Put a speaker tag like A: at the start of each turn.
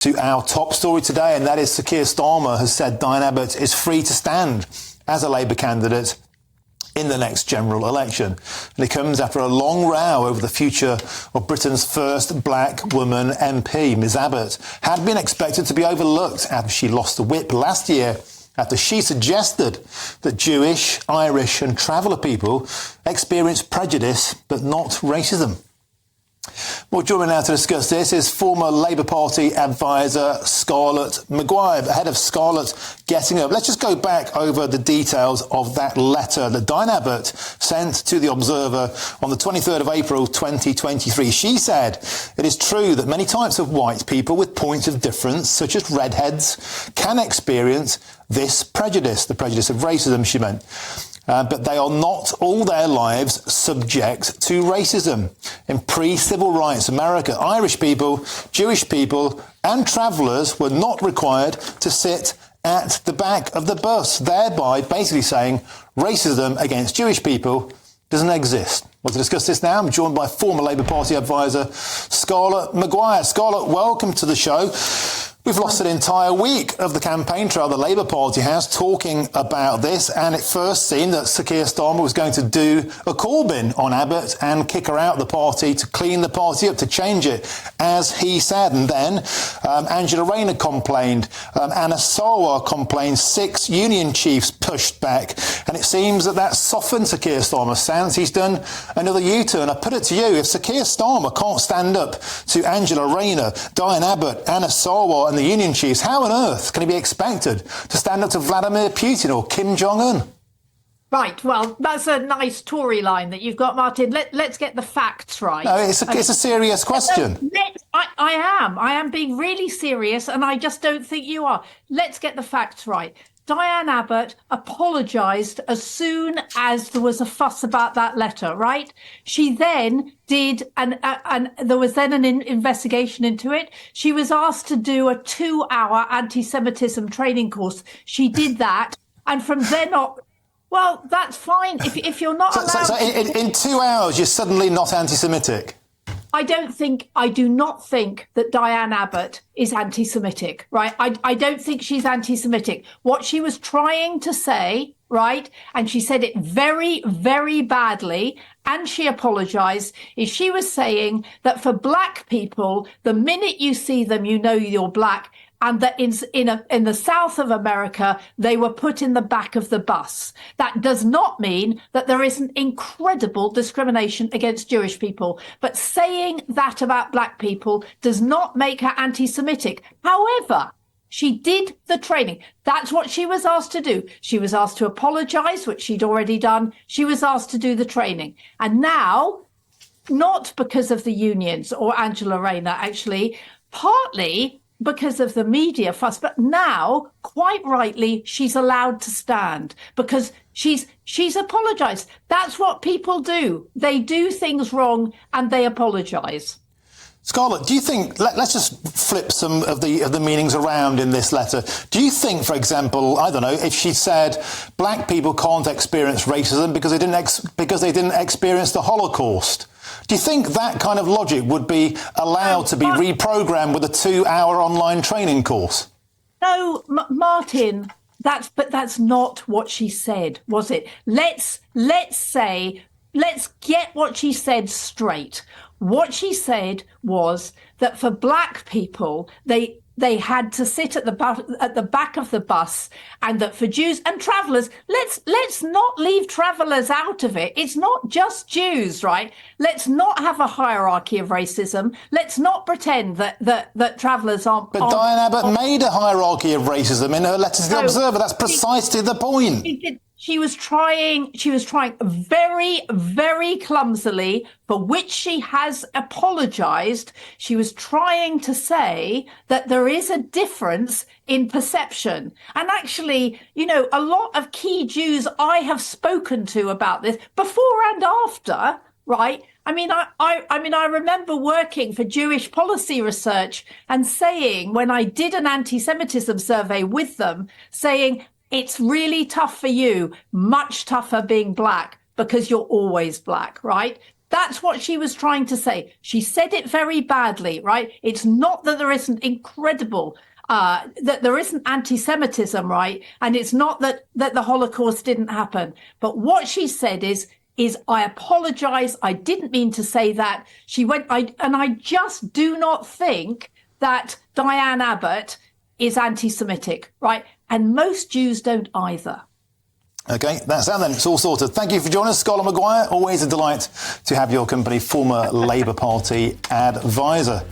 A: To our top story today, and that is Sir Keir Starmer has said Diane Abbott is free to stand as a Labour candidate in the next general election. And it comes after a long row over the future of Britain's first black woman MP. Ms Abbott had been expected to be overlooked after she lost the whip last year after she suggested that Jewish, Irish and traveller people experience prejudice but not racism. Well, joining me now to discuss this is former Labour Party advisor Scarlett MccGwire. Ahead of Scarlett getting up, let's just go back over the details of that letter that Diane Abbott sent to the Observer on the 23rd of April 2023. She said, "It is true that many types of white people with points of difference, such as redheads, can experience this prejudice," the prejudice of racism, she meant. But they are not all their lives subject to racism. In pre-civil rights America, Irish people, Jewish people and travellers were not required to sit at the back of the bus, thereby basically saying racism against Jewish people doesn't exist. Well, to discuss this now, I'm joined by former Labour Party advisor Scarlett MccGwire. Scarlett, welcome to the show. We've lost an entire week of the campaign trail the Labour Party has talking about this, and it first seemed that Sir Keir Starmer was going to do a Corbyn on Abbott and kick her out of the party to clean the party up, to change it, as he said. And then Angela Rayner complained, Anna Sarwar complained, 6 union chiefs pushed back, and it seems that softened Sir Keir Starmer's stance. He's done another U-turn. I put it to you, if Sir Keir Starmer can't stand up to Angela Rayner, Diane Abbott, Anna Sarwar and the union chiefs, how on earth can he be expected to stand up to Vladimir Putin or Kim Jong-un?
B: Right, well, that's a nice Tory line that you've got, Martin. Let's get the facts right.
A: No, it's a serious question.
B: I am being really serious, and I just don't think you are. Let's get the facts right. Diane Abbott apologised as soon as there was a fuss about that letter, right? She then did, and there was then an investigation into it. She was asked to do a 2-hour anti-Semitism training course. She did that, and from then on, well, that's fine. If you're not allowed...
A: So in 2 hours, you're suddenly not anti-Semitic?
B: I do not think that Diane Abbott is anti-Semitic, right? I don't think she's anti-Semitic. What she was trying to say, right, and she said it very, very badly, and she apologised, is she was saying that for black people, the minute you see them, you know you're black, and that in the south of America, they were put in the back of the bus. That does not mean that there isn't incredible discrimination against Jewish people. But saying that about black people does not make her anti-Semitic. However, she did the training. That's what she was asked to do. She was asked to apologise, which she'd already done. She was asked to do the training. And now, not because of the unions or Angela Rayner, actually, partly because of the media fuss, but now, quite rightly, she's allowed to stand because she's apologised. That's what people do. They do things wrong and they apologise.
A: Scarlett, do you think, let's just flip some of the meanings around in this letter. Do you think, for example, I don't know, if she said black people can't experience racism because they didn't experience the Holocaust, do you think that kind of logic would be allowed to be reprogrammed with a 2-hour online training course?
B: No, Martin, that's not what she said, was it? Let's get what she said straight. What she said was that for black people, they had to sit at the back of the bus, and that for Jews and travellers, let's not leave travellers out of it. It's not just Jews, right? Let's not have a hierarchy of racism. Let's not pretend that travellers aren't.
A: But Diane Abbott made a hierarchy of racism in her letter to the Observer. That's precisely the point.
B: She was trying very, very clumsily, for which she has apologised. She was trying to say that there is a difference in perception. And actually, you know, a lot of key Jews I have spoken to about this before and after, right? I mean, I remember working for Jewish policy research and saying, when I did an anti-Semitism survey with them, saying, it's really tough for you, much tougher being black because you're always black, right? That's what she was trying to say. She said it very badly, right? It's not that there isn't incredible, that there isn't anti-Semitism, right? And it's not that the Holocaust didn't happen. But what she said is I apologise. I didn't mean to say that. And I just do not think that Diane Abbott is anti-Semitic, right? And most Jews don't either.
A: OK, that's that then. It's all sorted. Thank you for joining us, Scarlett MccGwire. Always a delight to have your company, former Labour Party advisor.